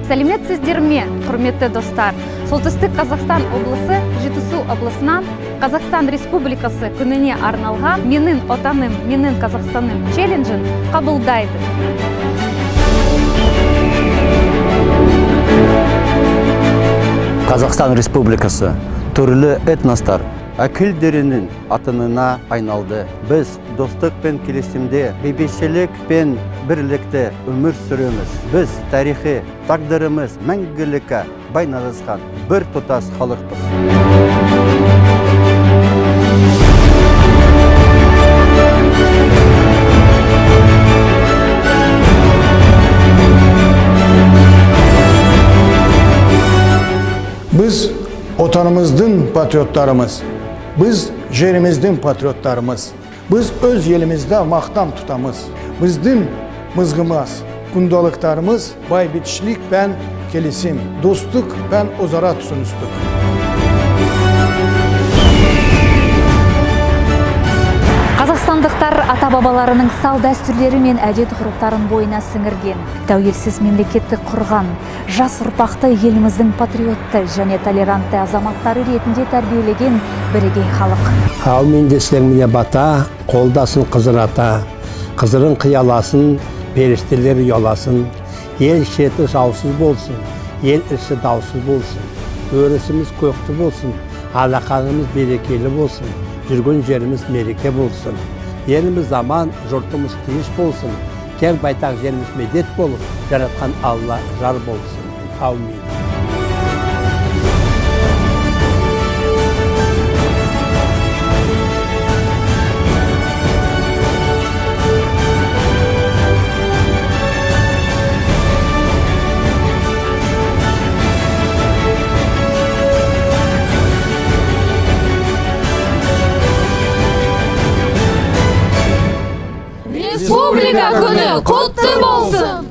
Сәлеметсіздерме, құрметті достар. Солтүстік Қазақстан облысы Жетісу облысынан Қазақстан Республикасы күніне арналған «Менің отаным, менің Қазақстаным» челленджін қабылдайды. Қазақстан Республикасы түрлі этностар әкелдерінің атынына айналды. Біз достық пен келісімде, бейбітшілік пен бірлікте өмір сүреміз. Біз тарихи тағдырымыз мәңгілікке байланысқан бір тұтас халықпыз. Biz otanımızın patriotlarımız, biz jerimizin patriotlarımız, biz öz yelimizde maqtam tutamız, bizden mızgımız, kundalıklarımız baybitişlik ben kelisim, dostluk ben ozara tutunustuk. Қазақстандықтар ата-бабаларының сал дәстүрлері мен әдет-ғұрыптарын бойына сіңірген, тәуелсіз мемлекеттік құрған, жас ұрпақты еліміздің патриотты және толерантты азаматтары ретінде тәрбиелеген бірегей халық. Ал мен десең міне бата, қолдасын қызыр ата, қызырын қияласын, періштелер ұяласын, ел шеті жаусыз болсын, ел іші даусыз болсын, өрісіміз көкті болсын, алақанымыз берекелі болсын, жүрген жеріміз мереке болсын. Еліміз заман, жұртымыз тиіш болсын. Кең байтақ жеріміз медет болып, жаратқан Алла жар болсын. Аумин. Республика күні құтты болсын!